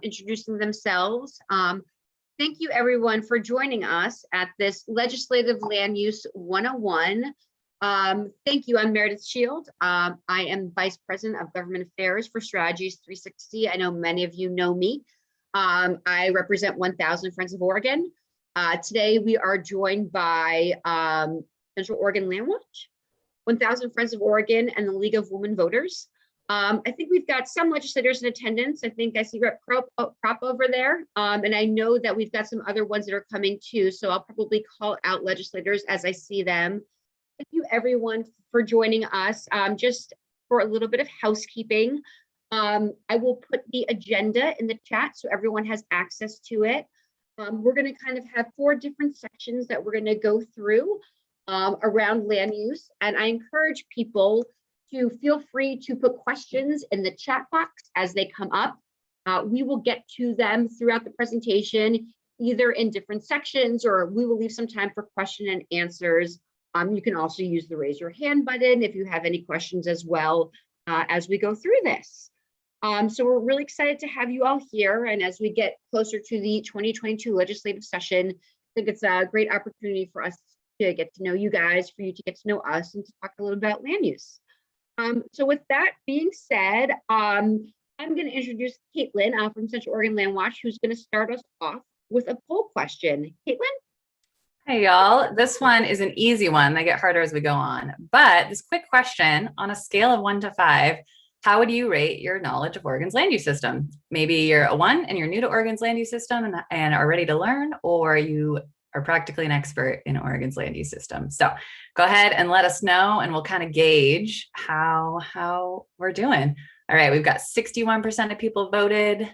introducing themselves. Thank you everyone for joining us at this Legislative Land Use 101. Thank you, I'm Meredith Shield. I am Vice President of Government Affairs for Strategies 360. I know many of you know me. I represent 1,000 Friends of Oregon. Today we are joined by Central Oregon LandWatch, 1,000 Friends of Oregon, and the League of Women Voters. I think we've got some legislators in attendance. I think I see Rep. Prop over there. And I know that we've got some other ones that are coming too. So I'll probably call out legislators as I see them. Thank you everyone for joining us. Just for a little bit of housekeeping, I will put the agenda in the chat so everyone has access to it. We're going to kind of have 4 different sections that we're going to go through around land use. And I encourage people to feel free to put questions in the chat box as they come up. We will get to them throughout the presentation, either in different sections, or we will leave some time for question and answers. You can also use the raise your hand button if you have any questions as well as we go through this. So we're really excited to have you all here. And as we get closer to the 2022 legislative session, I think it's a great opportunity for us to get to know you guys, for you to get to know us, and to talk a little about land use. So with that being said, I'm going to introduce Caitlin from Central Oregon LandWatch, who's going to start us off with a poll question. Caitlin? Hey, y'all. This one is an easy one. They get harder as we go on. But this quick question, on a scale of 1 to 5, how would you rate your knowledge of Oregon's land use system? Maybe you're a 1 and you're new to Oregon's land use system and are ready to learn, or you are practically an expert in Oregon's land use system. So go ahead and let us know, and we'll kind of gauge how we're doing. All right, we've got 61% of people voted.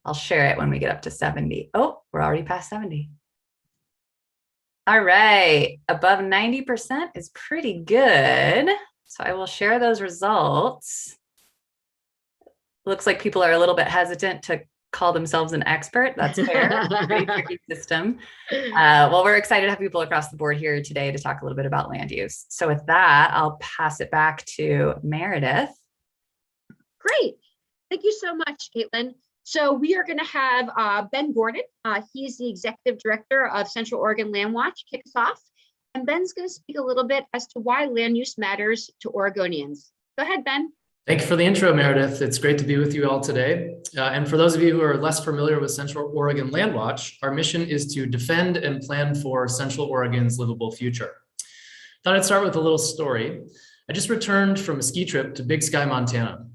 I'll share it when we get up to 70. Oh, we're already past 70. All right, above 90% is pretty good. So I will share those results. Looks like people are a little bit hesitant to call themselves an expert. That's fair. Pretty tricky system. Well, we're excited to have people across the board here today to talk a little bit about land use. So with that, I'll pass it back to Meredith. Great. Thank you so much, Caitlin. So we are going to have Ben Gordon. He's the Executive Director of Central Oregon LandWatch, kick us off. And Ben's going to speak a little bit as to why land use matters to Oregonians. Go ahead, Ben. Thank you for the intro, Meredith. It's great to be with you all today. And for those of you who are less familiar with Central Oregon LandWatch, our mission is to defend and plan for Central Oregon's livable future. Thought I'd start with a little story. I just returned from a ski trip to Big Sky, Montana.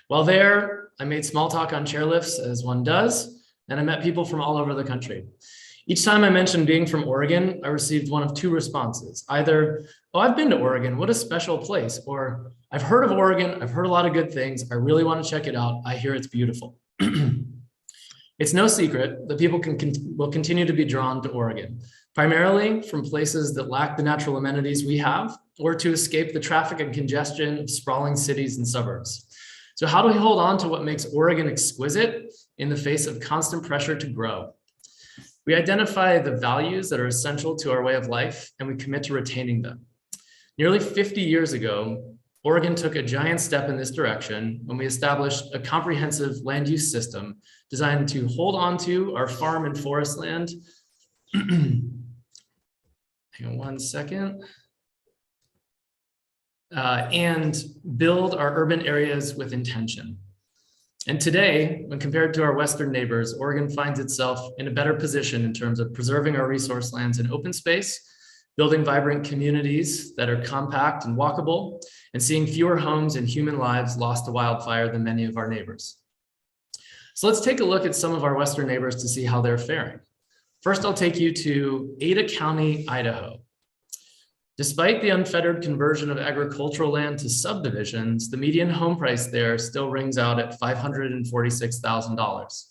While there, I made small talk on chairlifts, as one does, and I met people from all over the country. Each time I mentioned being from Oregon, I received one of 2 responses. Either, oh, I've been to Oregon, what a special place, or I've heard of Oregon, I've heard a lot of good things, I really want to check it out, I hear it's beautiful. It's no secret that people will continue to be drawn to Oregon, primarily from places that lack the natural amenities we have, or to escape the traffic and congestion of sprawling cities and suburbs. So how do we hold on to what makes Oregon exquisite in the face of constant pressure to grow? We identify the values that are essential to our way of life, and we commit to retaining them. Nearly 50 years ago, Oregon took a giant step in this direction when we established a comprehensive land use system designed to hold on to our farm and forest land. Hang on one second. And build our urban areas with intention. And today, when compared to our Western neighbors, Oregon finds itself in a better position in terms of preserving our resource lands and open space, building vibrant communities that are compact and walkable, and seeing fewer homes and human lives lost to wildfire than many of our neighbors. So let's take a look at some of our Western neighbors to see how they're faring. First, I'll take you to Ada County, Idaho. Despite the unfettered conversion of agricultural land to subdivisions, the median home price there still rings out at $546,000.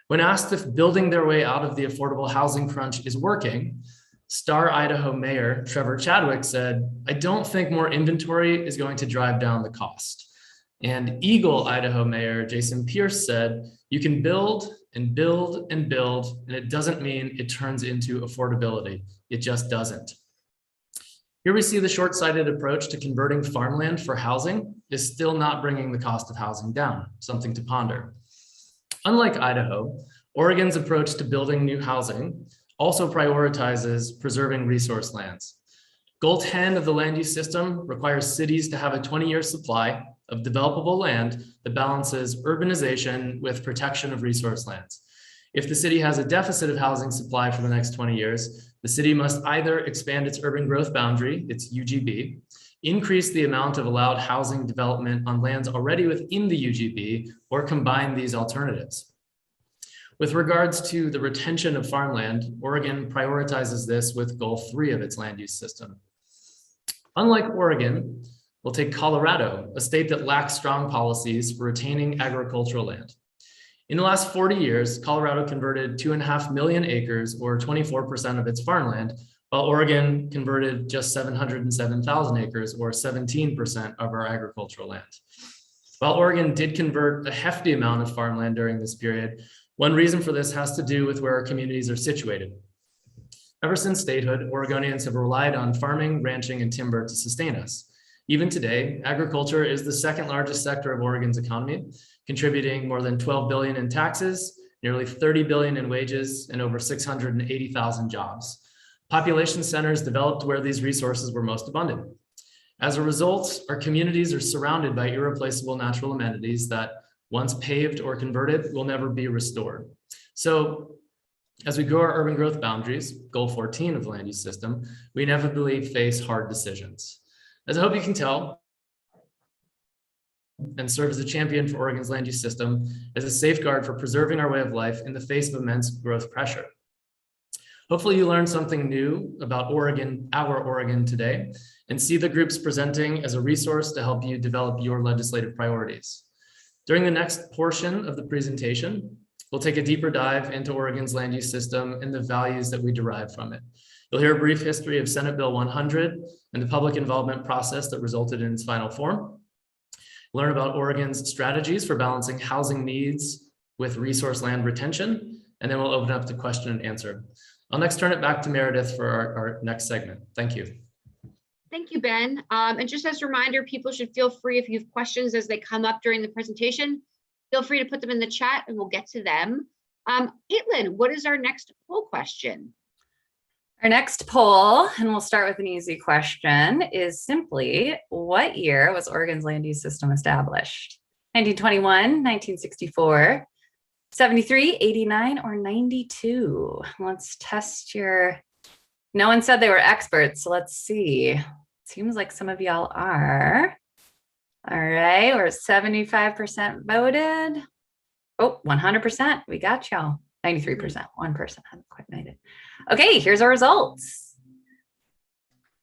When asked if building their way out of the affordable housing crunch is working, Star, Idaho Mayor Trevor Chadwick said, "I don't think more inventory is going to drive down the cost." And Eagle, Idaho Mayor Jason Pierce said, "You can build and build and build, and it doesn't mean it turns into affordability. It just doesn't." Here we see the short-sighted approach to converting farmland for housing is still not bringing the cost of housing down, something to ponder. Unlike Idaho, Oregon's approach to building new housing also prioritizes preserving resource lands. Goal 10 of the land use system requires cities to have a 20-year supply of developable land that balances urbanization with protection of resource lands. If the city has a deficit of housing supply for the next 20 years, the city must either expand its urban growth boundary, its UGB, increase the amount of allowed housing development on lands already within the UGB, or combine these alternatives. With regards to the retention of farmland, Oregon prioritizes this with goal 3 of its land use system. Unlike Oregon, we'll take Colorado, a state that lacks strong policies for retaining agricultural land. In the last 40 years, Colorado converted 2.5 million acres, or 24% of its farmland, while Oregon converted just 707,000 acres, or 17% of our agricultural land. While Oregon did convert a hefty amount of farmland during this period, one reason for this has to do with where our communities are situated. Ever since statehood, Oregonians have relied on farming, ranching, and timber to sustain us. Even today, agriculture is the second largest sector of Oregon's economy, contributing more than 12 billion in taxes, nearly 30 billion in wages, and over 680,000 jobs. Population centers developed where these resources were most abundant. As a result, our communities are surrounded by irreplaceable natural amenities that, once paved or converted, will never be restored. So, as we grow our urban growth boundaries, goal 14 of the land use system, we inevitably face hard decisions. As I hope you can tell, and serve as a champion for Oregon's land use system as a safeguard for preserving our way of life in the face of immense growth pressure. Hopefully you learned something new about Oregon, our Oregon today, and see the groups presenting as a resource to help you develop your legislative priorities. During the next portion of the presentation, we'll take a deeper dive into Oregon's land use system and the values that we derive from it. You'll hear a brief history of Senate Bill 100 and the public involvement process that resulted in its final form. Learn about Oregon's strategies for balancing housing needs with resource land retention, and then we'll open up to question and answer. I'll next turn it back to Meredith for our next segment. Thank you. Thank you, Ben. And just as a reminder, people should feel free if you have questions as they come up during the presentation, feel free to put them in the chat and we'll get to them. Caitlin, what is our next poll question? Our next poll, and we'll start with an easy question, is simply, what year was Oregon's land use system established? 1921, 1964, 73, 89, or 92? Let's test your... No one said they were experts, so let's see. Seems like some of y'all are. All right, we're 75% voted. Oh, 100%, we got y'all. 93%, one person hadn't quite made it. Okay, here's our results.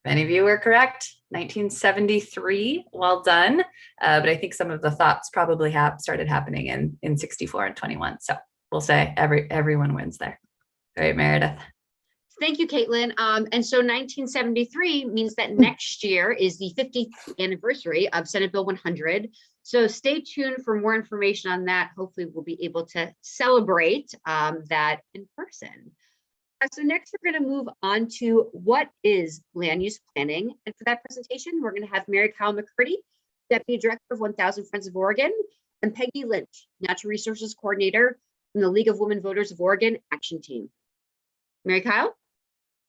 Many of you were correct, 1973, well done. But I think some of the thoughts probably started happening in 64 and 21. So we'll say everyone wins there. All right, Meredith. Thank you, Caitlin. And so 1973 means that next year is the 50th anniversary of Senate Bill 100. So stay tuned for more information on that. Hopefully we'll be able to celebrate that in person. So next we're going to move on to what is land use planning. And for that presentation, we're going to have Mary Kyle McCurdy, Deputy Director of 1000 Friends of Oregon, and Peggy Lynch, Natural Resources Coordinator from the League of Women Voters of Oregon Action Team. Mary Kyle?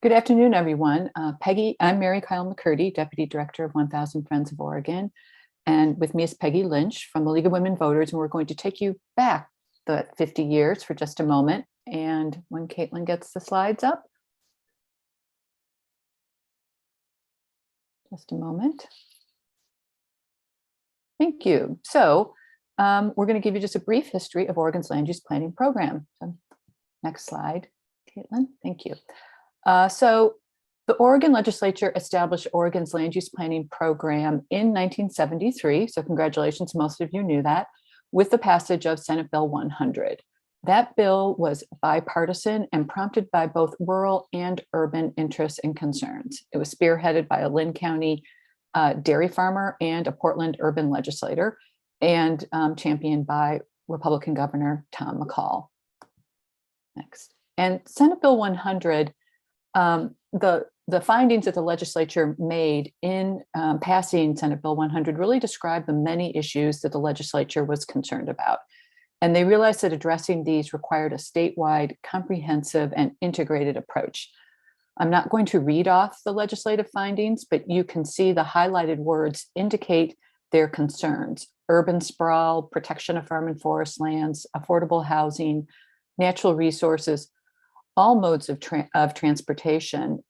Good afternoon, everyone. I'm Mary Kyle McCurdy, Deputy Director of 1000 Friends of Oregon. And with me is Peggy Lynch from the League of Women Voters. And we're going to take you back the 50 years for just a moment. And when Caitlin gets the slides up. Just a moment. Thank you. So we're going to give you just a brief history of Oregon's land use planning program. So next slide, Caitlin. Thank you. So the Oregon legislature established Oregon's land use planning program in 1973. So congratulations, most of you knew that, with the passage of Senate Bill 100. That bill was bipartisan and prompted by both rural and urban interests and concerns. It was spearheaded by a Lynn County dairy farmer and a Portland urban legislator, and championed by Republican Governor Tom McCall. Next. And Senate Bill 100, the findings that the legislature made in passing Senate Bill 100 really describe the many issues that the legislature was concerned about. And they realized that addressing these required a statewide, comprehensive, and integrated approach. I'm not going to read off the legislative findings, but you can see the highlighted words indicate their concerns: urban sprawl, protection of farm and forest lands, affordable housing, natural resources, all modes of transportation,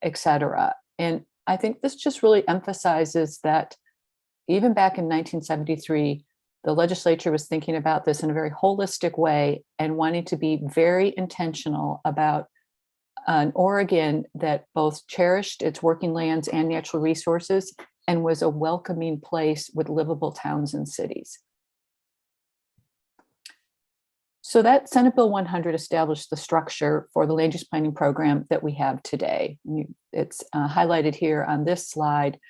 et cetera. And I think this just really emphasizes that even back in 1973, the legislature was thinking about this in a very holistic way and wanting to be very intentional about an Oregon that both cherished its working lands and natural resources and was a welcoming place with livable towns and cities. So that Senate Bill 100 established the structure for the land use planning program that we have today. It's highlighted here on this slide.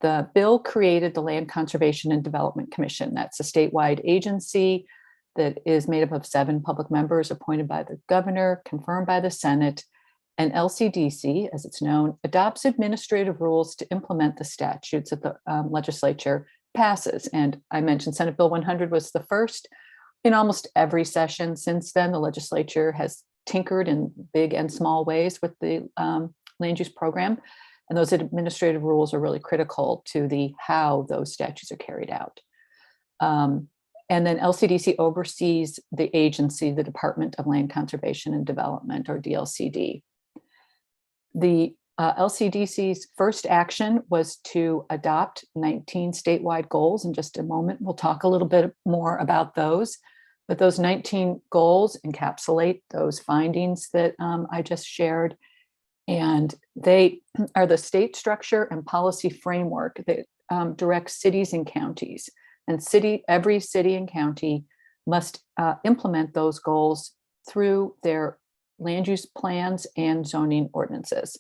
The bill created the Land Conservation and Development Commission. That's a statewide agency that is made up of 7 public members appointed by the governor, confirmed by the Senate, and LCDC, as it's known, adopts administrative rules to implement the statutes that the legislature passes. And I mentioned Senate Bill 100 was the first. In almost every session since then, the legislature has tinkered in big and small ways with the land use program. And those administrative rules are really critical to the how those statutes are carried out. And then LCDC oversees the agency, the Department of Land Conservation and Development, or DLCD. The LCDC's first action was to adopt 19 statewide goals. In just a moment, we'll talk a little bit more about those. But those 19 goals encapsulate those findings that I just shared. And they are the state structure and policy framework that directs cities and counties. And every city and county must implement those goals through their land use plans and zoning ordinances.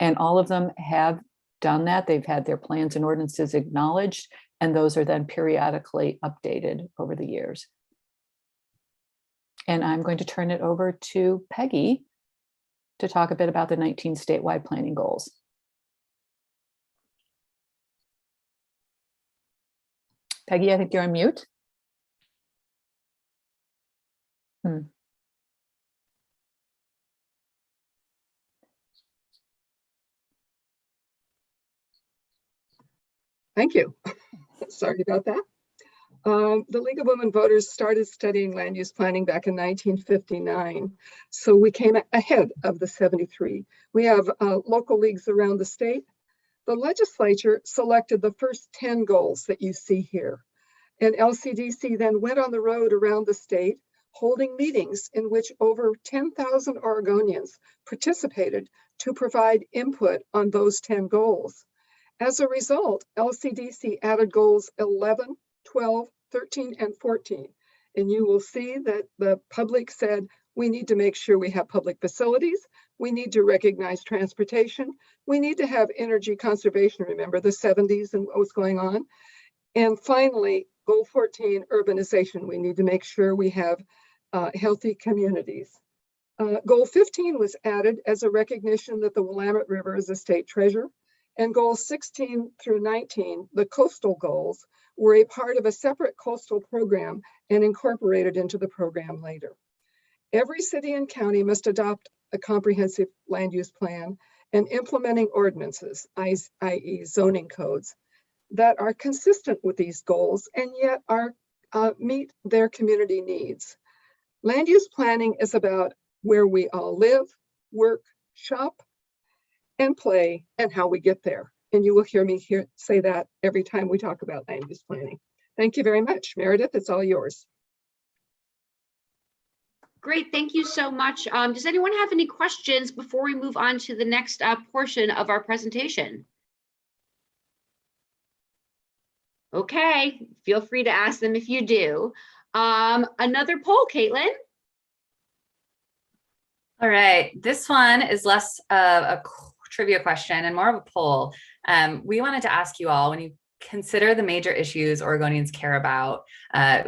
And all of them have done that. They've had their plans and ordinances acknowledged, and those are then periodically updated over the years. And I'm going to turn it over to Peggy to talk a bit about the 19 statewide planning goals. Peggy, I think you're on mute. Thank you. Sorry about that. The League of Women Voters started studying land use planning back in 1959. So we came ahead of the 73. We have local leagues around the state. The legislature selected the first 10 goals that you see here. And LCDC then went on the road around the state, holding meetings in which over 10,000 Oregonians participated to provide input on those 10 goals. As a result, LCDC added goals 11, 12, 13, and 14. And you will see that the public said, we need to make sure we have public facilities. We need to recognize transportation. We need to have energy conservation. Remember the 70s and what was going on. And finally, goal 14, urbanization. We need to make sure we have healthy communities. Goal 15 was added as a recognition that the Willamette River is a state treasure. And goals 16 through 19, the coastal goals, were a part of a separate coastal program and incorporated into the program later. Every city and county must adopt a comprehensive land use plan and implementing ordinances, i.e. zoning codes, that are consistent with these goals and yet are meet their community needs. Land use planning is about where we all live, work, shop, and play, and how we get there. And you will hear me say that every time we talk about land use planning. Thank you very much. Meredith, it's all yours. Great, thank you so much. Does anyone have any questions before we move on to the next portion of our presentation? Okay, feel free to ask them if you do. Another poll, Caitlin. All right, this one is less of a trivia question and more of a poll. We wanted to ask you all, when you consider the major issues Oregonians care about,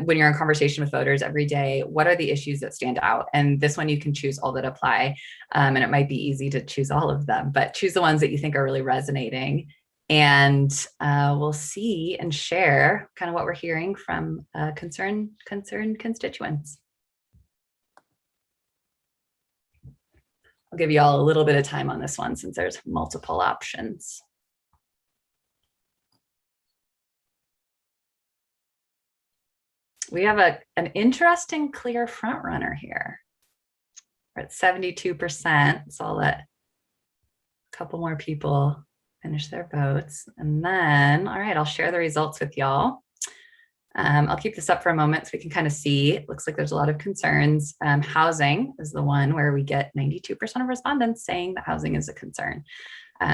when you're in conversation with voters every day, what are the issues that stand out? And this one you can choose all that apply, and it might be easy to choose all of them, but choose the ones that you think are really resonating. And we'll see and share kind of what we're hearing from concerned constituents. I'll give you all a little bit of time on this one since there's multiple options. We have an interesting clear front runner here. We're at 72%, so I'll let a couple more people finish their votes. And then, all right, I'll share the results with y'all. I'll keep this up for a moment so we can kind of see. It looks like there's a lot of concerns. Housing is the one where we get 92% of respondents saying that housing is a concern.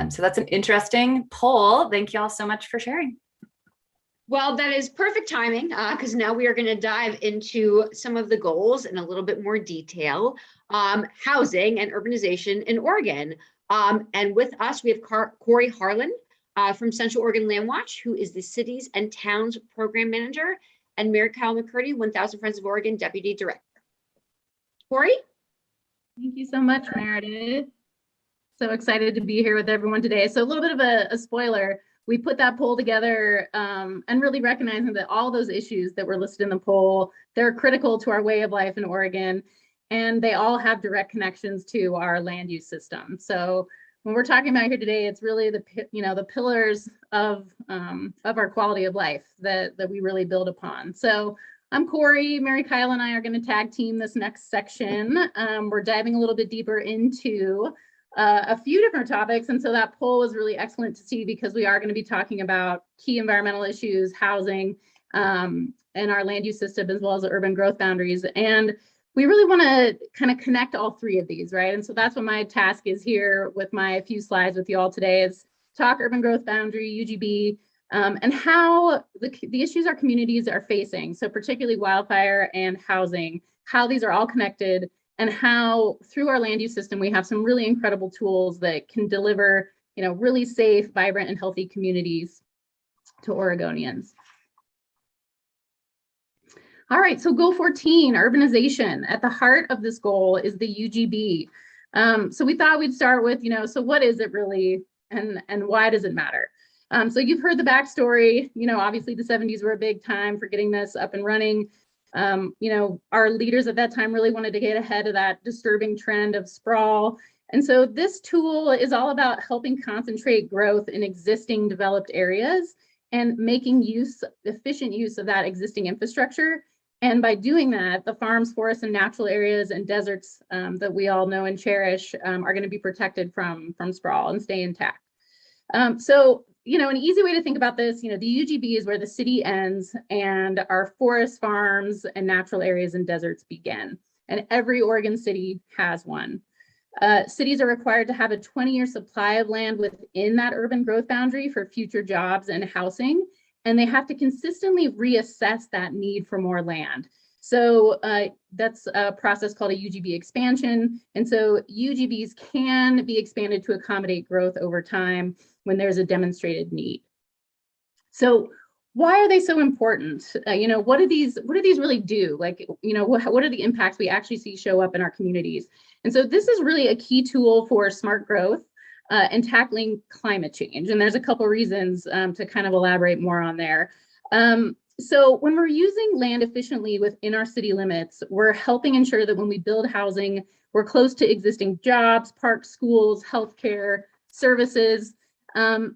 So that's an interesting poll. Thank you all so much for sharing. Well, that is perfect timing because now we are going to dive into some of the goals in a little bit more detail. Housing and urbanization in Oregon. And with us, we have Corey Harlan from Central Oregon LandWatch, who is the Cities and Towns Program Manager, and Mary Kyle McCurdy, 1000 Friends of Oregon Deputy Director. Corey? Thank you so much, Meredith. So excited to be here with everyone today. So a little bit of a spoiler. We put that poll together and really recognizing that all those issues that were listed in the poll, they're critical to our way of life in Oregon, and they all have direct connections to our land use system. So when we're talking about here today, it's really the pillars of our quality of life that we really build upon. So I'm Corey, Mary Kyle and I are going to tag team this next section. We're diving a little bit deeper into a few different topics. And so that poll was really excellent to see because we are going to be talking about key environmental issues, housing, and our land use system, as well as the urban growth boundaries. And we really want to kind of connect all three of these, right? And so that's what my task is here with my few slides with you all today is talk urban growth boundary, UGB, and how the issues our communities are facing. So particularly wildfire and housing, how these are all connected, and how through our land use system, we have some really incredible tools that can deliver, really safe, vibrant, and healthy communities to Oregonians. All right, so goal 14, urbanization. At the heart of this goal is the UGB. So we thought we'd start with, so what is it really and why does it matter? So you've heard the backstory, obviously the 70s were a big time for getting this up and running. Our leaders at that time really wanted to get ahead of that disturbing trend of sprawl. And so this tool is all about helping concentrate growth in existing developed areas and making efficient use of that existing infrastructure. And by doing that, the farms, forests, and natural areas and deserts that we all know and cherish are going to be protected from sprawl and stay intact. So an easy way to think about this, the UGB is where the city ends and our forest, farms, and natural areas and deserts begin. And every Oregon city has one. Cities are required to have a 20-year supply of land within that urban growth boundary for future jobs and housing. And they have to consistently reassess that need for more land. So that's a process called a UGB expansion. And so UGBs can be expanded to accommodate growth over time when there's a demonstrated need. So why are they so important? What do these really do? What are the impacts we actually see show up in our communities? And so this is really a key tool for smart growth and tackling climate change. And there's a couple reasons to kind of elaborate more on there. So when we're using land efficiently within our city limits, we're helping ensure that when we build housing, we're close to existing jobs, parks, schools, healthcare, services. And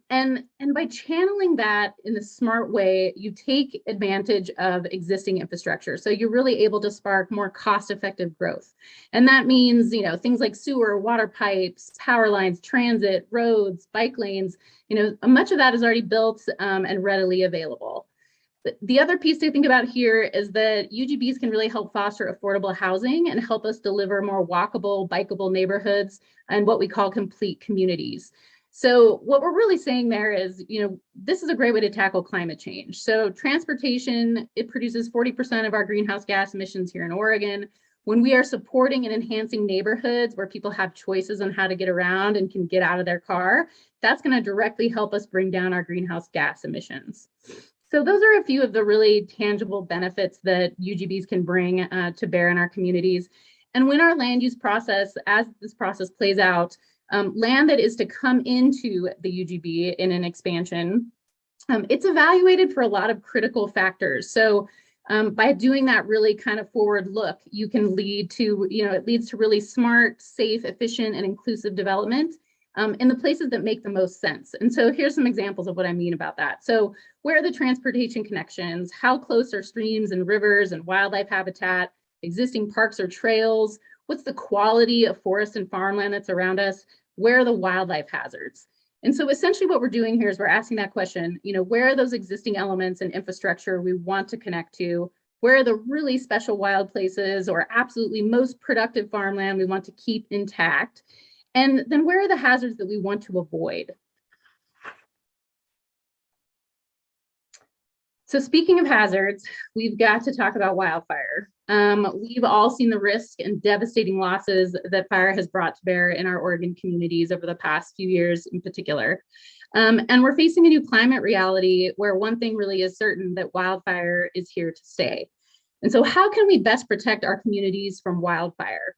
by channeling that in a smart way, you take advantage of existing infrastructure. So you're really able to spark more cost-effective growth. And that means, things like sewer, water pipes, power lines, transit, roads, bike lanes, much of that is already built and readily available. The other piece to think about here is that UGBs can really help foster affordable housing and help us deliver more walkable, bikeable neighborhoods and what we call complete communities. So what we're really saying there is, this is a great way to tackle climate change. So transportation, it produces 40% of our greenhouse gas emissions here in Oregon. When we are supporting and enhancing neighborhoods where people have choices on how to get around and can get out of their car, that's going to directly help us bring down our greenhouse gas emissions. So those are a few of the really tangible benefits that UGBs can bring to bear in our communities. And when our land use process, as this process plays out, land that is to come into the UGB in an expansion, it's evaluated for a lot of critical factors. So by doing that really kind of forward look, you can lead to, it leads to really smart, safe, efficient, and inclusive development in the places that make the most sense. And so here's some examples of what I mean about that. So where are the transportation connections? How close are streams and rivers and wildlife habitat, existing parks or trails? What's the quality of forest and farmland that's around us? Where are the wildlife hazards? And so essentially what we're doing here is we're asking that question, where are those existing elements and infrastructure we want to connect to? Where are the really special wild places or absolutely most productive farmland we want to keep intact? And then where are the hazards that we want to avoid? So speaking of hazards, we've got to talk about wildfire. We've all seen the risk and devastating losses that fire has brought to bear in our Oregon communities over the past few years in particular. And we're facing a new climate reality where one thing really is certain, that wildfire is here to stay. And so how can we best protect our communities from wildfire?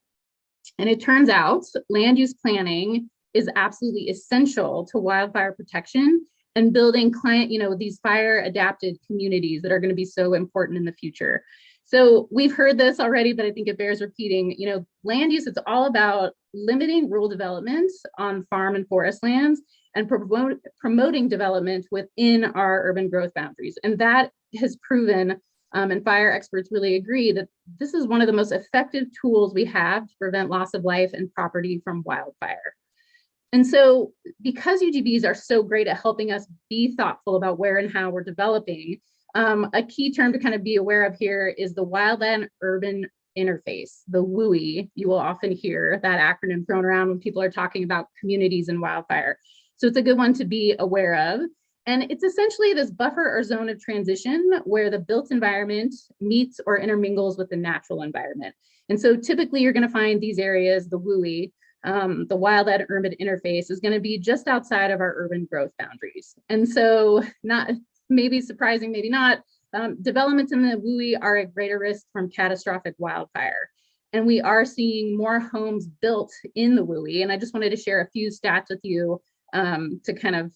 And it turns out land use planning is absolutely essential to wildfire protection and building these fire adapted communities that are going to be so important in the future. So we've heard this already, but I think it bears repeating. Land use, it's all about limiting rural development on farm and forest lands and promoting development within our urban growth boundaries. And that has proven, and fire experts really agree, that this is one of the most effective tools we have to prevent loss of life and property from wildfire. And so because UGBs are so great at helping us be thoughtful about where and how we're developing, a key term to kind of be aware of here is the wildland urban interface, the WUI. You will often hear that acronym thrown around when people are talking about communities and wildfire. So it's a good one to be aware of. And it's essentially this buffer or zone of transition where the built environment meets or intermingles with the natural environment. And so typically you're going to find these areas, the WUI, the wildland urban interface, is going to be just outside of our urban growth boundaries. And so, not maybe surprising, maybe not, developments in the WUI are at greater risk from catastrophic wildfire. And we are seeing more homes built in the WUI. And I just wanted to share a few stats with you to kind of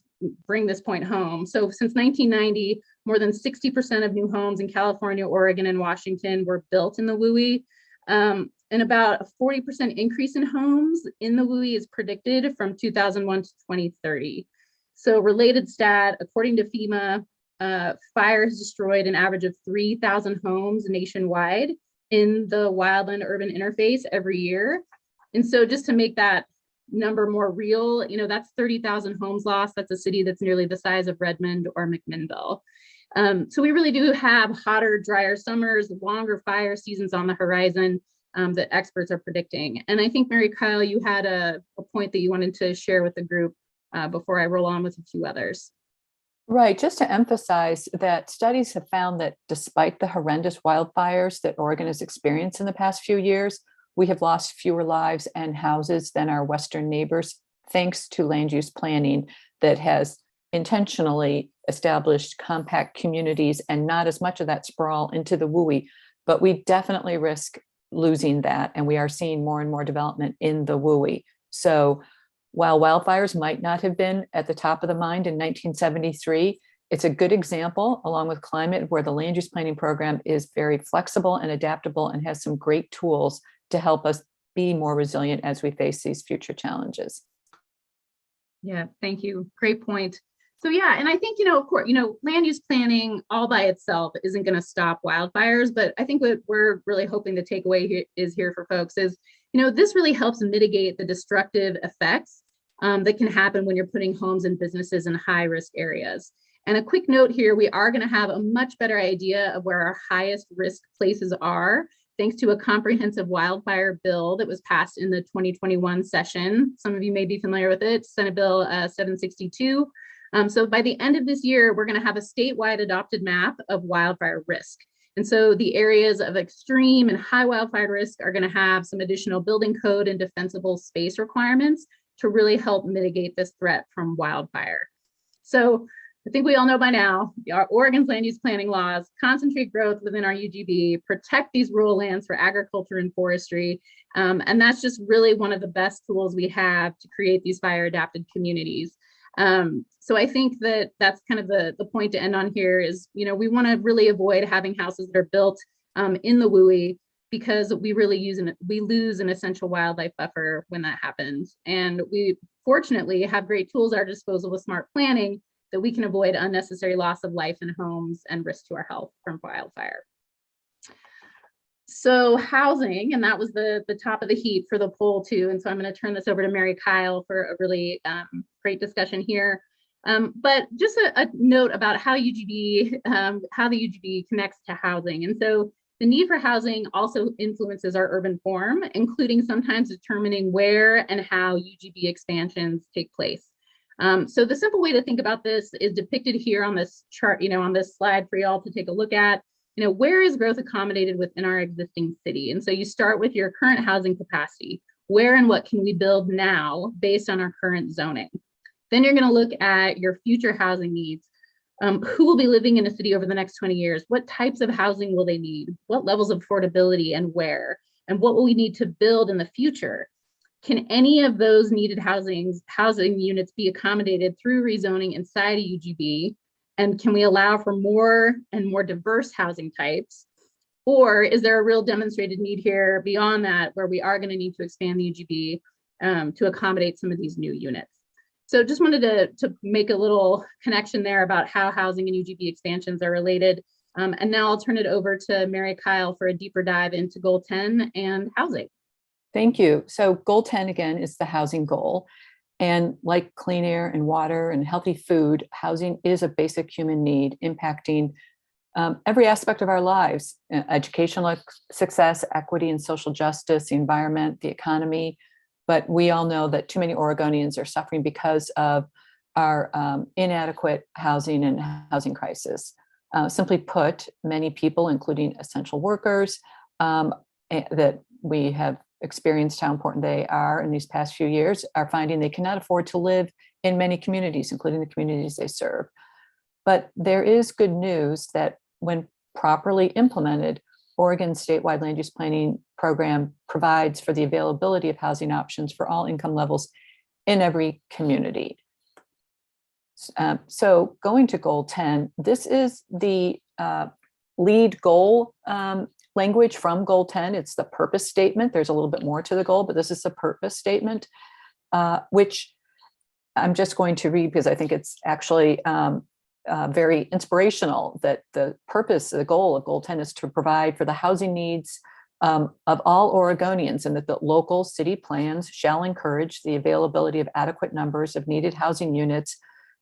bring this point home. So since 1990, more than 60% of new homes in California, Oregon, and Washington were built in the WUI. And about a 40% increase in homes in the WUI is predicted from 2001 to 2030. So related stat, according to FEMA, fire has destroyed an average of 3,000 homes nationwide in the wildland urban interface every year. And so just to make that number more real, that's 30,000 homes lost. That's a city that's nearly the size of Redmond or McMinnville. So we really do have hotter, drier summers, longer fire seasons on the horizon that experts are predicting. And I think, Mary Kyle, you had a point that you wanted to share with the group before I roll on with a few others. Right, just to emphasize that studies have found that despite the horrendous wildfires that Oregon has experienced in the past few years, we have lost fewer lives and houses than our Western neighbors, thanks to land use planning that has intentionally established compact communities and not as much of that sprawl into the WUI. But we definitely risk losing that, and we are seeing more and more development in the WUI. So while wildfires might not have been at the top of the mind in 1973, it's a good example, along with climate, where the land use planning program is very flexible and adaptable and has some great tools to help us be more resilient as we face these future challenges. Yeah, thank you. Great point. So yeah, and I think, of course, land use planning all by itself isn't going to stop wildfires, but I think what we're really hoping to take away here for folks is, this really helps mitigate the destructive effects that can happen when you're putting homes and businesses in high risk areas. And a quick note here, we are going to have a much better idea of where our highest risk places are, thanks to a comprehensive wildfire bill that was passed in the 2021 session. Some of you may be familiar with it, Senate Bill 762. So by the end of this year, we're going to have a statewide adopted map of wildfire risk. And so the areas of extreme and high wildfire risk are going to have some additional building code and defensible space requirements to really help mitigate this threat from wildfire. So I think we all know by now, our Oregon's land use planning laws concentrate growth within our UGB, protect these rural lands for agriculture and forestry. And that's just really one of the best tools we have to create these fire adapted communities. So I think that that's kind of the point to end on here is, we want to really avoid having houses that are built in the WUI, because we lose an essential wildlife buffer when that happens. And we fortunately have great tools at our disposal with smart planning that we can avoid unnecessary loss of life and homes and risk to our health from wildfire. So housing, and that was the top of the heap for the poll too. And so I'm going to turn this over to Mary Kyle for a really great discussion here. But just a note about how the UGB connects to housing. And so the need for housing also influences our urban form, including sometimes determining where and how UGB expansions take place. So the simple way to think about this is depicted here on this chart, on this slide for y'all to take a look at. Where is growth accommodated within our existing city? And so you start with your current housing capacity. Where and what can we build now based on our current zoning? Then you're going to look at your future housing needs. Who will be living in a city over the next 20 years? What types of housing will they need? What levels of affordability and where? And what will we need to build in the future? Can any of those needed housing units be accommodated through rezoning inside a UGB? And can we allow for more and more diverse housing types? Or is there a real demonstrated need here beyond that, where we are going to need to expand the UGB to accommodate some of these new units? So just wanted to make a little connection there about how housing and UGB expansions are related. And now I'll turn it over to Mary Kyle for a deeper dive into goal 10 and housing. Thank you. So goal 10 again is the housing goal. And like clean air and water and healthy food, housing is a basic human need impacting every aspect of our lives: educational success, equity and social justice, the environment, the economy. But we all know that too many Oregonians are suffering because of our inadequate housing and housing crisis. Simply put, many people, including essential workers, that we have experienced how important they are in these past few years, are finding they cannot afford to live in many communities, including the communities they serve. But there is good news that when properly implemented, Oregon's statewide land use planning program provides for the availability of housing options for all income levels in every community. So going to goal 10, this is the lead goal language from goal 10. It's the purpose statement. There's a little bit more to the goal, but this is the purpose statement, which I'm just going to read because I think it's actually very inspirational that the purpose, the goal of goal 10 is to provide for the housing needs of all Oregonians, and that the local city plans shall encourage the availability of adequate numbers of needed housing units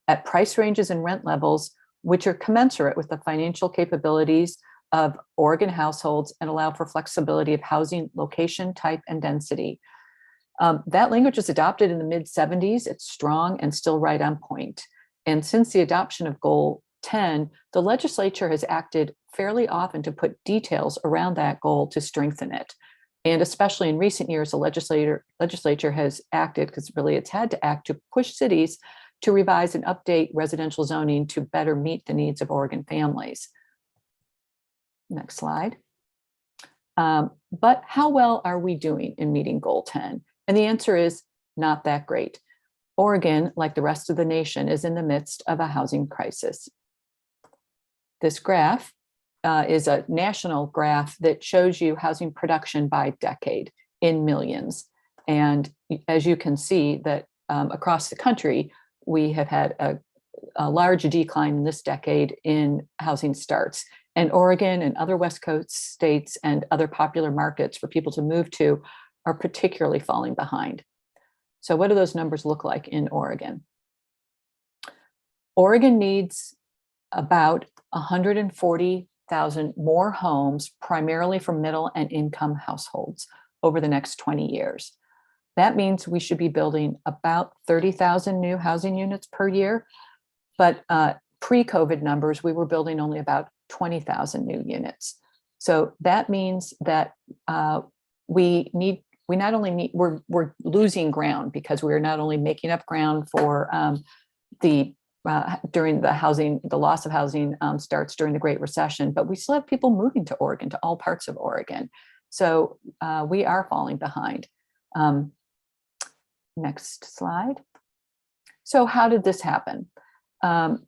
at price ranges and rent levels which are commensurate with the financial capabilities of Oregon households and allow for flexibility of housing location, type, and density. That language was adopted in the mid-70s. It's strong and still right on point. And since the adoption of Goal 10, the legislature has acted fairly often to put details around that goal to strengthen it. And especially in recent years, the legislature has acted, because really it's had to act, to push cities to revise and update residential zoning to better meet the needs of Oregon families. Next slide. But how well are we doing in meeting Goal 10? And the answer is not that great. Oregon, like the rest of the nation, is in the midst of a housing crisis. This graph is a national graph that shows you housing production by decade in millions. And as you can see that across the country, we have had a large decline in this decade in housing starts. And Oregon and other West Coast states and other popular markets for people to move to are particularly falling behind. So what do those numbers look like in Oregon? Oregon needs about 140,000 more homes, primarily for middle and income households, over the next 20 years. That means we should be building about 30,000 new housing units per year. But pre-COVID numbers, we were building only about 20,000 new units. So that means that we're losing ground, because we're not only making up ground for the during the loss of housing starts during the Great Recession, but we still have people moving to Oregon, to all parts of Oregon. So we are falling behind. Next slide. So how did this happen?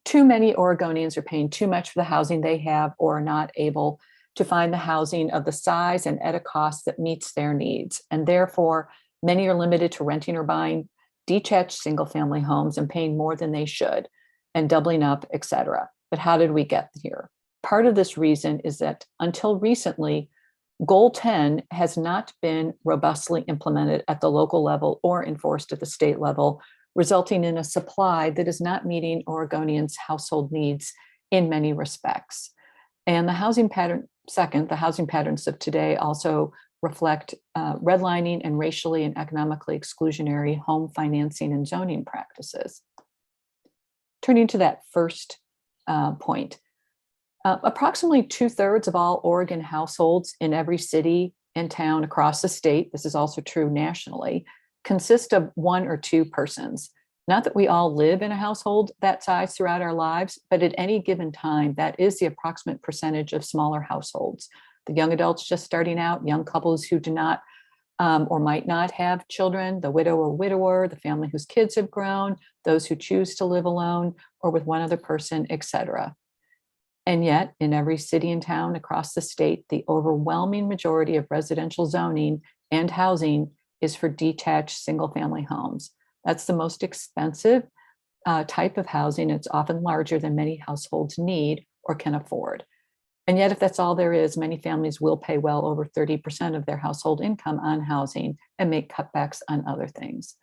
Too many Oregonians are paying too much for the housing they have or are not able to find the housing of the size and at a cost that meets their needs. And therefore, many are limited to renting or buying detached single-family homes and paying more than they should and doubling up, et cetera. But how did we get here? Part of this reason is that until recently, Goal 10 has not been robustly implemented at the local level or enforced at the state level, resulting in a supply that is not meeting Oregonians' household needs in many respects. And the housing patterns of today also reflect redlining and racially and economically exclusionary home financing and zoning practices. Turning to that first point, approximately 2/3 of all Oregon households in every city and town across the state, this is also true nationally, consist of one or two persons. Not that we all live in a household that size throughout our lives, but at any given time, that is the approximate percentage of smaller households. The young adults just starting out, young couples who do not or might not have children, the widow or widower, the family whose kids have grown, those who choose to live alone or with one other person, etc. And yet, in every city and town across the state, the overwhelming majority of residential zoning and housing is for detached single-family homes. That's the most expensive type of housing. It's often larger than many households need or can afford. And yet, if that's all there is, many families will pay well over 30% of their household income on housing and make cutbacks on other things.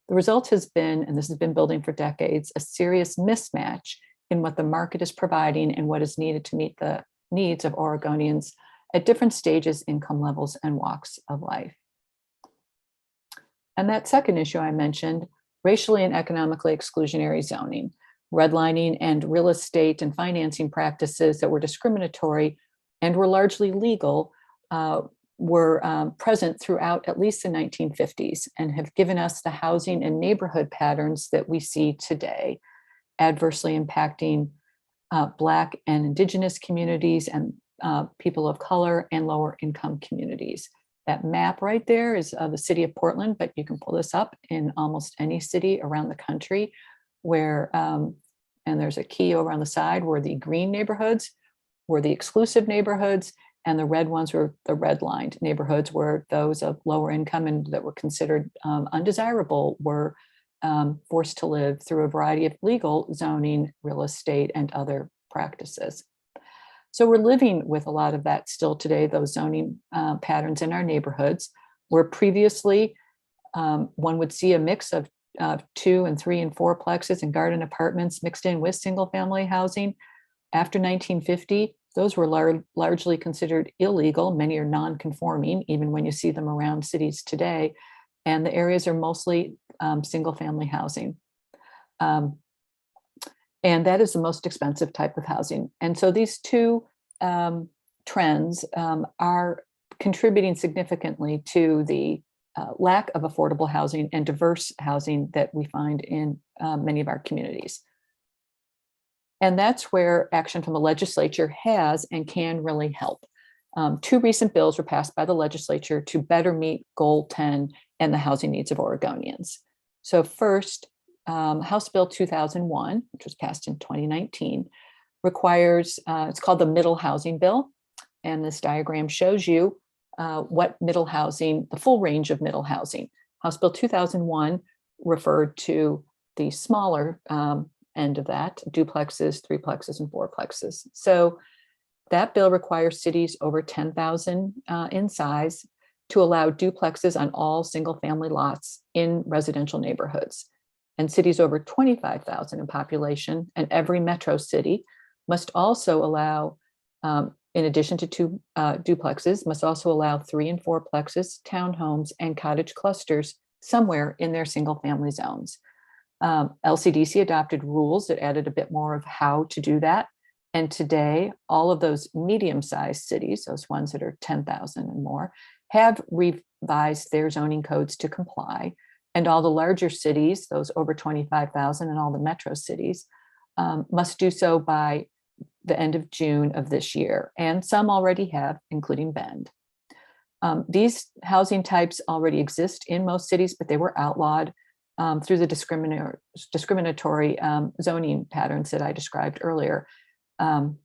The result has been, and this has been building for decades, a serious mismatch in what the market is providing and what is needed to meet the needs of Oregonians at different stages, income levels, and walks of life. And that second issue I mentioned, racially and economically exclusionary zoning, redlining, and real estate and financing practices that were discriminatory and were largely legal were present throughout at least the 1950s and have given us the housing and neighborhood patterns that we see today, adversely impacting Black and Indigenous communities and people of color and lower income communities. That map right there is of the city of Portland, but you can pull this up in almost any city around the country where, and there's a key over on the side where the green neighborhoods were the exclusive neighborhoods, and the red ones were the redlined neighborhoods, where those of lower income and that were considered undesirable were forced to live through a variety of legal zoning, real estate, and other practices. So we're living with a lot of that still today, those zoning patterns in our neighborhoods, where previously one would see a mix of 2 and 3 and 4 plexes and garden apartments mixed in with single family housing. After 1950, those were largely considered illegal. Many are non-conforming, even when you see them around cities today. And the areas are mostly single family housing. And that is the most expensive type of housing. And so these two trends are contributing significantly to the lack of affordable housing and diverse housing that we find in many of our communities. And that's where action from the legislature has and can really help. 2 recent bills were passed by the legislature to better meet Goal 10 and the housing needs of Oregonians. So first, House Bill 2001, which was passed in 2019, requires, it's called the Middle Housing Bill. And this diagram shows you what middle housing, the full range of middle housing. House Bill 2001 referred to the smaller end of that, duplexes, 3plexes, and 4plexes. So that bill requires cities over 10,000 in size to allow duplexes on all single family lots in residential neighborhoods. And cities over 25,000 in population and every metro city must also allow, in addition to 2 duplexes, must also allow 3 and 4plexes, townhomes, and cottage clusters somewhere in their single family zones. LCDC adopted rules that added a bit more of how to do that. And today, all of those medium-sized cities, those ones that are 10,000 and more, have revised their zoning codes to comply. And all the larger cities, those over 25,000 and all the metro cities, must do so by the end of June of this year, and some already have, including Bend. These housing types already exist in most cities, but they were outlawed through the discriminatory zoning patterns that I described earlier. And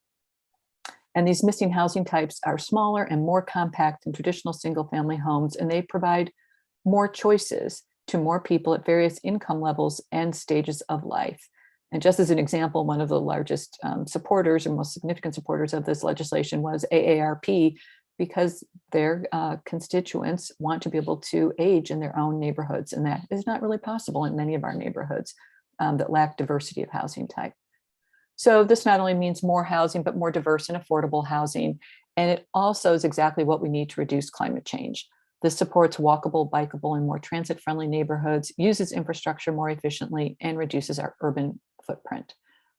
these missing housing types are smaller and more compact than traditional single-family homes, and they provide more choices to more people at various income levels and stages of life. And just as an example, one of the largest supporters or most significant supporters of this legislation was AARP, because their constituents want to be able to age in their own neighborhoods, and that is not really possible in many of our neighborhoods that lack diversity of housing type. So this not only means more housing, but more diverse and affordable housing. And it also is exactly what we need to reduce climate change. This supports walkable, bikeable, and more transit-friendly neighborhoods, uses infrastructure more efficiently, and reduces our urban footprint.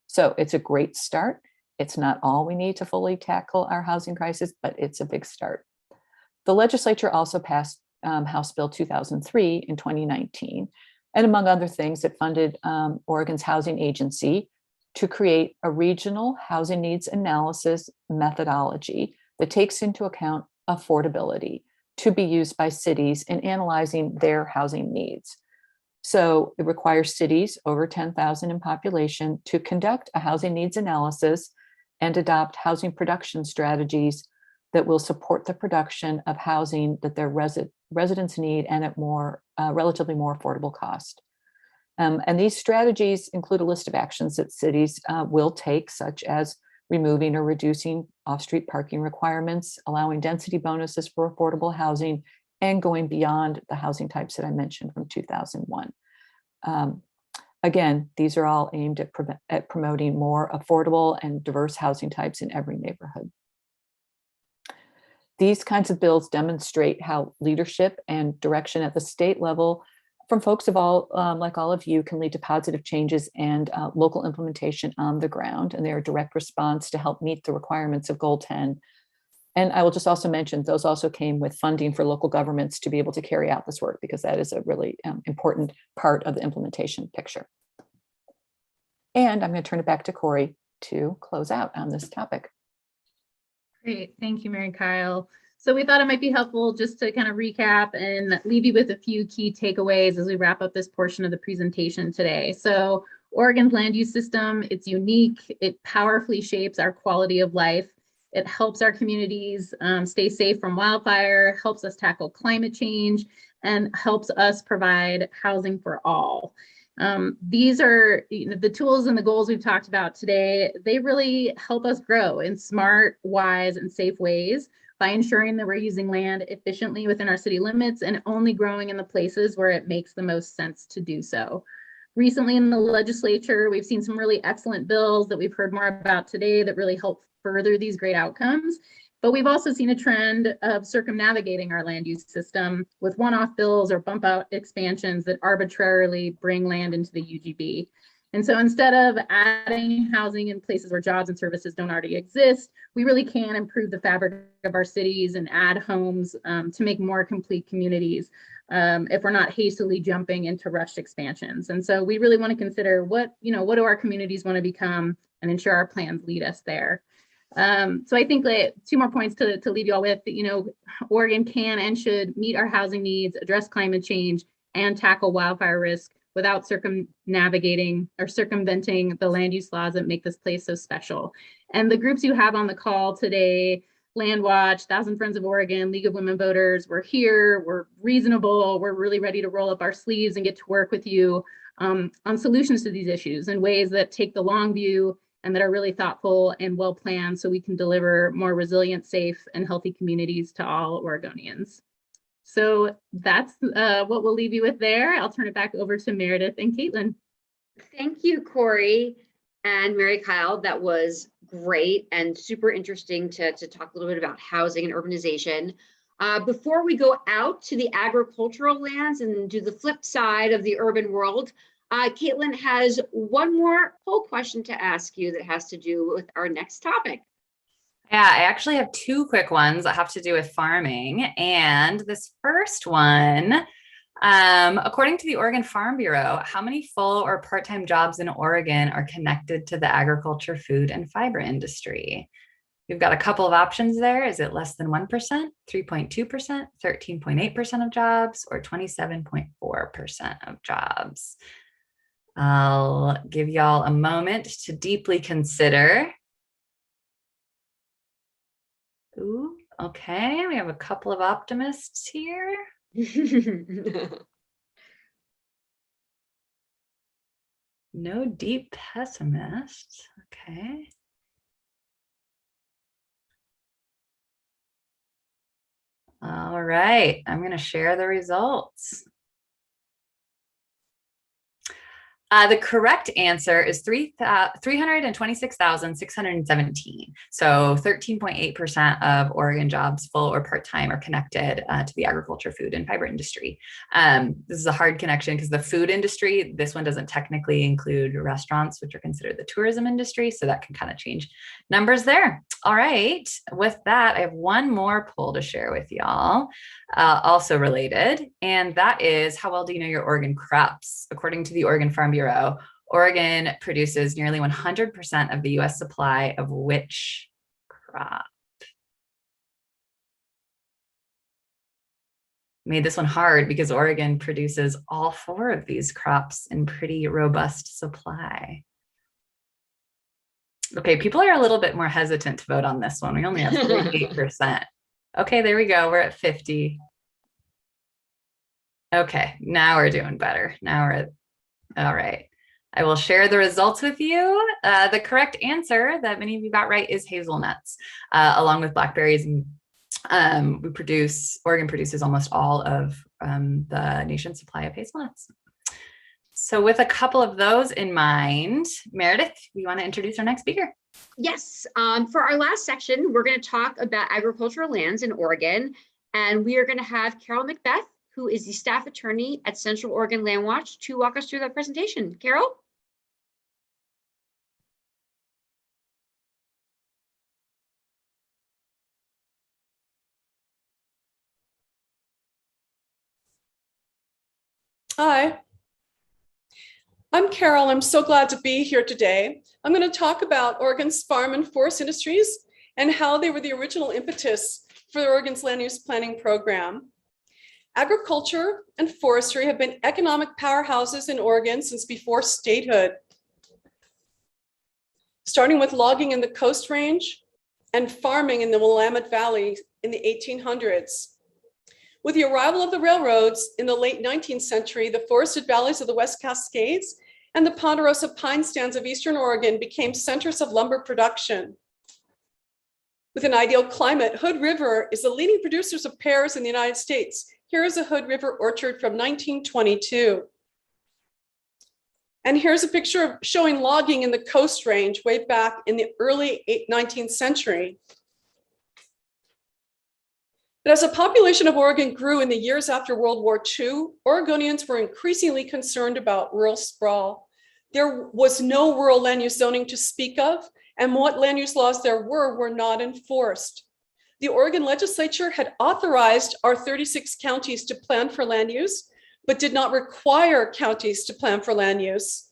So it's a great start. It's not all we need to fully tackle our housing crisis, but it's a big start. The legislature also passed House Bill 2003 in 2019. And among other things, it funded Oregon's housing agency to create a regional housing needs analysis methodology that takes into account affordability to be used by cities in analyzing their housing needs. So it requires cities over 10,000 in population to conduct a housing needs analysis and adopt housing production strategies that will support the production of housing that their residents need and at relatively more affordable cost. And these strategies include a list of actions that cities will take, such as removing or reducing off-street parking requirements, allowing density bonuses for affordable housing, and going beyond the housing types that I mentioned from 2001. Again, these are all aimed at promoting more affordable and diverse housing types in every neighborhood. These kinds of bills demonstrate how leadership and direction at the state level from folks of all, like all of you, can lead to positive changes and local implementation on the ground. And they're a direct response to help meet the requirements of Goal 10. And I will just also mention those also came with funding for local governments to be able to carry out this work, because that is a really important part of the implementation picture. And I'm going to turn it back to Corey to close out on this topic. Great. Thank you, Mary Kyle. So we thought it might be helpful just to kind of recap and leave you with a few key takeaways as we wrap up this portion of the presentation today. So Oregon's land use system, it's unique. It powerfully shapes our quality of life. It helps our communities stay safe from wildfire, helps us tackle climate change, and helps us provide housing for all. These are the tools and the goals we've talked about today. They really help us grow in smart, wise, and safe ways by ensuring that we're using land efficiently within our city limits and only growing in the places where it makes the most sense to do so. Recently in the legislature, we've seen some really excellent bills that we've heard more about today that really help further these great outcomes. But we've also seen a trend of circumnavigating our land use system with one-off bills or bump out expansions that arbitrarily bring land into the UGB. And so instead of adding housing in places where jobs and services don't already exist, we really can improve the fabric of our cities and add homes to make more complete communities if we're not hastily jumping into rushed expansions. And so we really want to consider what do our communities want to become and ensure our plans lead us there. So I think that 2 more points to leave you all with, Oregon can and should meet our housing needs, address climate change, and tackle wildfire risk without circumnavigating or circumventing the land use laws that make this place so special. And the groups you have on the call today, LandWatch, 1,000 Friends of Oregon, League of Women Voters, we're here, we're reasonable, we're really ready to roll up our sleeves and get to work with you on solutions to these issues in ways that take the long view and that are really thoughtful and well planned so we can deliver more resilient, safe, and healthy communities to all Oregonians. So that's what we'll leave you with there. I'll turn it back over to Meredith and Caitlin. Thank you, Corey and Mary Kyle. That was great and super interesting to talk a little bit about housing and urbanization. Before we go out to the agricultural lands and do the flip side of the urban world, Caitlin has one more poll question to ask you that has to do with our next topic. Yeah, I actually have 2 quick ones that have to do with farming. And this first one, According to the Oregon Farm Bureau, how many full or part-time jobs in Oregon are connected to the agriculture, food, and fiber industry? We've got a couple of options there. Is it less than 1%, 3.2%, 13.8% of jobs, or 27.4% of jobs? I'll give y'all a moment to deeply consider. Ooh, okay, we have a couple of optimists here. No deep pessimists. Okay. All right, I'm going to share the results. The correct answer is 326,617. So 13.8% of Oregon jobs, full or part-time, are connected to the agriculture, food, and fiber industry. This is a hard connection because the food industry, this one doesn't technically include restaurants, which are considered the tourism industry. So that can kind of change numbers there. All right, with that, I have one more poll to share with y'all, also related, and that is, how well do you know your Oregon crops? According to the Oregon Farm Bureau, Oregon produces nearly 100% of the US supply of which crop? Made this one hard because Oregon produces all 4 of these crops in pretty robust supply. Okay, people are a little bit more hesitant to vote on this one. We only have 38%. Okay, there we go. We're at 50. Okay, now we're doing better. Now we're at, all right. I will share the results with you. The correct answer that many of you got right is hazelnuts, along with blackberries. And Oregon produces almost all of the nation's supply of hazelnuts. So with a couple of those in mind, Meredith, you want to introduce our next speaker? Yes, for our last section, we're going to talk about agricultural lands in Oregon, and we are going to have Carol Macbeth, who is the staff attorney at Central Oregon LandWatch, to walk us through that presentation. Carol? Hi, I'm Carol. I'm so glad to be here today. I'm going to talk about Oregon's farm and forest industries and how they were the original impetus for Oregon's land use planning program. Agriculture and forestry have been economic powerhouses in Oregon since before statehood, starting with logging in the Coast Range and farming in the Willamette Valley in the 1800s. With the arrival of the railroads in the late 19th century, the forested valleys of the West Cascades and the ponderosa pine stands of Eastern Oregon became centers of lumber production. With an ideal climate, Hood River is the leading producer of pears in the United States. Here is a Hood River orchard from 1922. And here's a picture showing logging in the Coast Range way back in the early 19th century. But as the population of Oregon grew in the years after World War II, Oregonians were increasingly concerned about rural sprawl. There was no rural land use zoning to speak of, and what land use laws there were not enforced. The Oregon legislature had authorized our 36 counties to plan for land use, but did not require counties to plan for land use.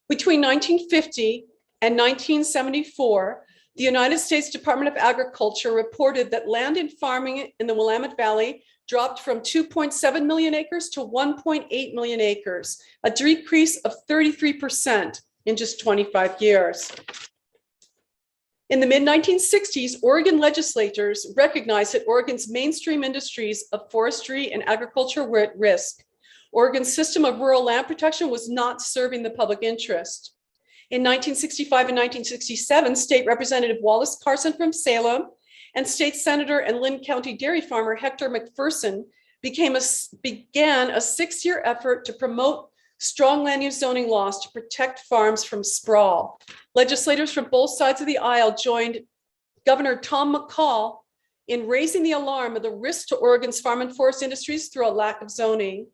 Between 1950 and 1974, the United States Department of Agriculture reported that land and farming in the Willamette Valley dropped from 2.7 million acres to 1.8 million acres, a decrease of 33% in just 25 years. In the mid-1960s, Oregon legislators recognized that Oregon's mainstream industries of forestry and agriculture were at risk. Oregon's system of rural land protection was not serving the public interest. In 1965 and 1967, State Representative Wallace Carson from Salem and State Senator and Lynn County dairy farmer Hector McPherson began a 6-year effort to promote strong land use zoning laws to protect farms from sprawl. Legislators from both sides of the aisle joined Governor Tom McCall in raising the alarm of the risk to Oregon's farm and forest industries through a lack of zoning.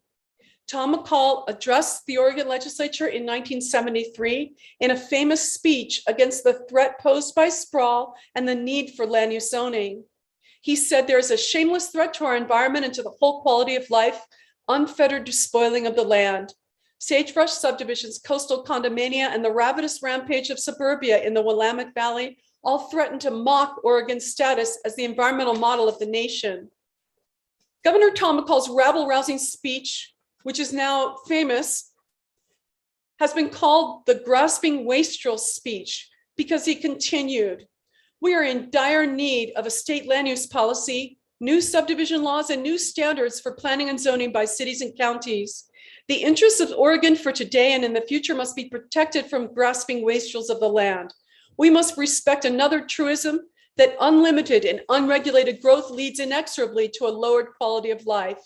Tom McCall addressed the Oregon legislature in 1973 in a famous speech against the threat posed by sprawl and the need for land use zoning. He said, "There is a shameless threat to our environment and to the whole quality of life unfettered despoiling of the land. Sagebrush subdivisions, coastal condominium, and the ravenous rampage of suburbia in the Willamette Valley all threaten to mock Oregon's status as the environmental model of the nation. Governor Tom McCall's rabble-rousing speech, which is now famous, has been called the grasping wastrel speech because he continued, "We are in dire need of a state land use policy, new subdivision laws, and new standards for planning and zoning by cities and counties. The interests of Oregon for today and in the future must be protected from grasping wastrels of the land. We must respect another truism that unlimited and unregulated growth leads inexorably to a lowered quality of life."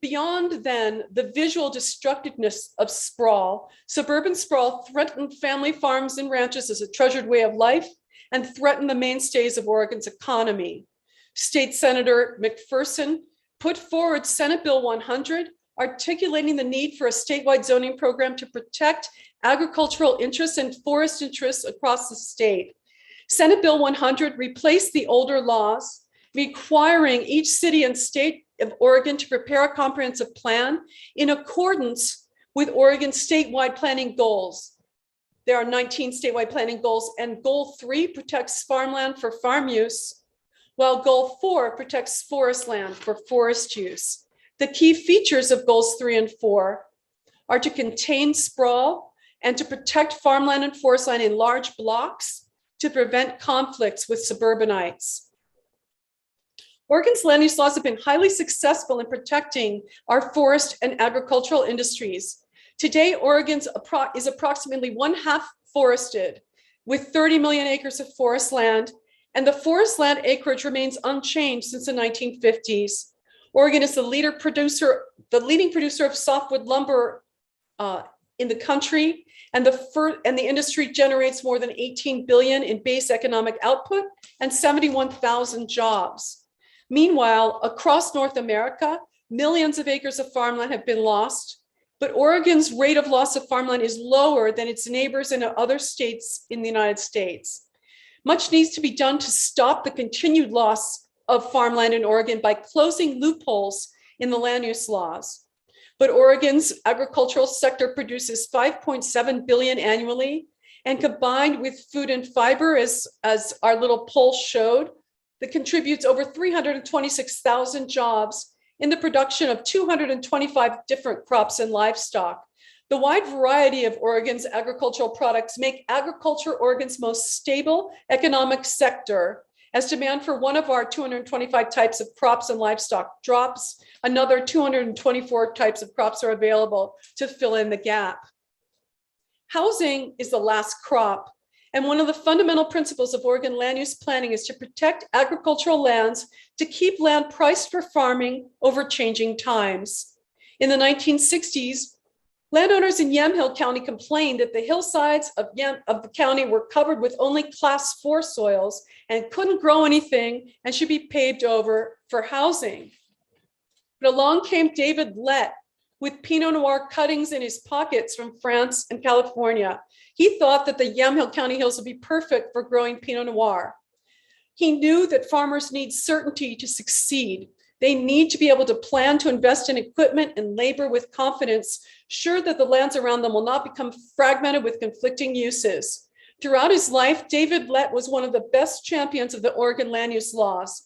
Beyond then, the visual destructiveness of sprawl, suburban sprawl threatened family farms and ranches as a treasured way of life and threatened the mainstays of Oregon's economy. State Senator McPherson put forward Senate Bill 100, articulating the need for a statewide zoning program to protect agricultural interests and forest interests across the state. Senate Bill 100 replaced the older laws, requiring each city and state of Oregon to prepare a comprehensive plan in accordance with Oregon's statewide planning goals. There are 19 statewide planning goals, and Goal 3 protects farmland for farm use, while Goal 4 protects forest land for forest use. The key features of Goals 3 and 4 are to contain sprawl and to protect farmland and forest land in large blocks to prevent conflicts with suburbanites. Oregon's land use laws have been highly successful in protecting our forest and agricultural industries. Today, Oregon is approximately 1/2 forested with 30 million acres of forest land, and the forest land acreage remains unchanged since the 1950s. Oregon is the leading producer of softwood lumber in the country, and the industry generates more than 18 billion in base economic output and 71,000 jobs. Meanwhile, across North America, millions of acres of farmland have been lost, but Oregon's rate of loss of farmland is lower than its neighbors in other states in the United States. Much needs to be done to stop the continued loss of farmland in Oregon by closing loopholes in the land use laws. But Oregon's agricultural sector produces 5.7 billion annually, and combined with food and fiber, as our little poll showed, that contributes over 326,000 jobs in the production of 225 different crops and livestock. The wide variety of Oregon's agricultural products make agriculture Oregon's most stable economic sector. As demand for one of our 225 types of crops and livestock drops, another 224 types of crops are available to fill in the gap. Housing is the last crop, and one of the fundamental principles of Oregon land use planning is to protect agricultural lands to keep land priced for farming over changing times. In the 1960s, landowners in Yamhill County complained that the hillsides of the county were covered with only Class 4 soils and couldn't grow anything and should be paved over for housing. But along came David Lett with Pinot Noir cuttings in his pockets from France and California. He thought that the Yamhill County hills would be perfect for growing Pinot Noir. He knew that farmers need certainty to succeed. They need to be able to plan to invest in equipment and labor with confidence, sure that the lands around them will not become fragmented with conflicting uses. Throughout his life, David Lett was one of the best champions of the Oregon land use laws.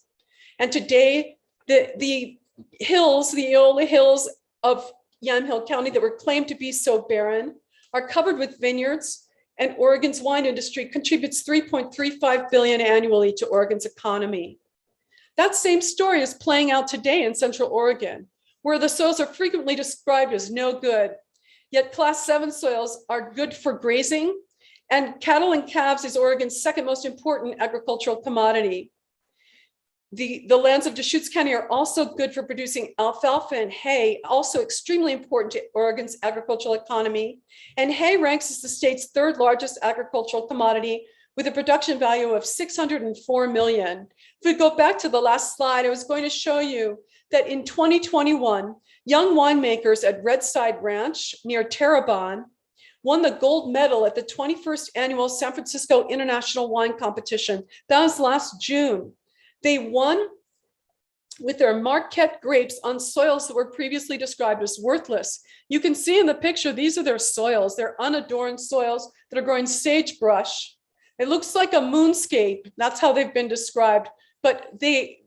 And today, the hills, the Eola Hills of Yamhill County that were claimed to be so barren are covered with vineyards, and Oregon's wine industry contributes 3.35 billion annually to Oregon's economy. That same story is playing out today in Central Oregon, where the soils are frequently described as no good, yet Class 7 soils are good for grazing, and cattle and calves is Oregon's second most important agricultural commodity. The lands of Deschutes County are also good for producing alfalfa and hay, also extremely important to Oregon's agricultural economy. And hay ranks as the state's third largest agricultural commodity with a production value of 604 million. If we go back to the last slide, I was going to show you that in 2021, young winemakers at Redside Ranch near Terrebonne won the gold medal at the 21st annual San Francisco International Wine Competition. That was last June. They won with their Marquette grapes on soils that were previously described as worthless. You can see in the picture, these are their soils. They're unadorned soils that are growing sagebrush. It looks like a moonscape. That's how they've been described. But they,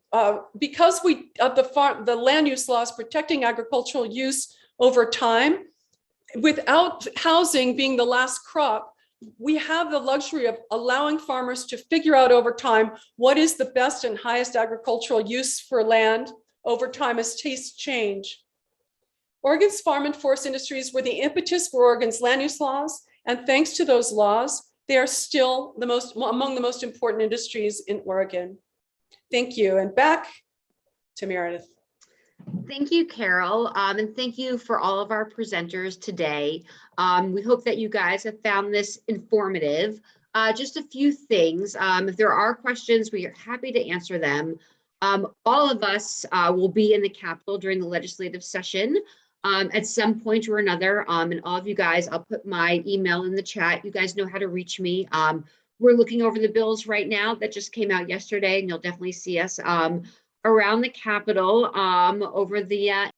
because the land use laws protecting agricultural use over time, without housing being the last crop, we have the luxury of allowing farmers to figure out over time what is the best and highest agricultural use for land over time as tastes change. Oregon's farm and forest industries were the impetus for Oregon's land use laws, and thanks to those laws, they are still among the most important industries in Oregon. Thank you, and back to Meredith. Thank you, Carol, and thank you for all of our presenters today. We hope that you guys have found this informative. Just a few things. If there are questions, we are happy to answer them. All of us will be in the Capitol during the legislative session at some point or another. And all of you guys, I'll put my email in the chat. You guys know how to reach me. We're looking over the bills right now that just came out yesterday, and you'll definitely see us around the Capitol over the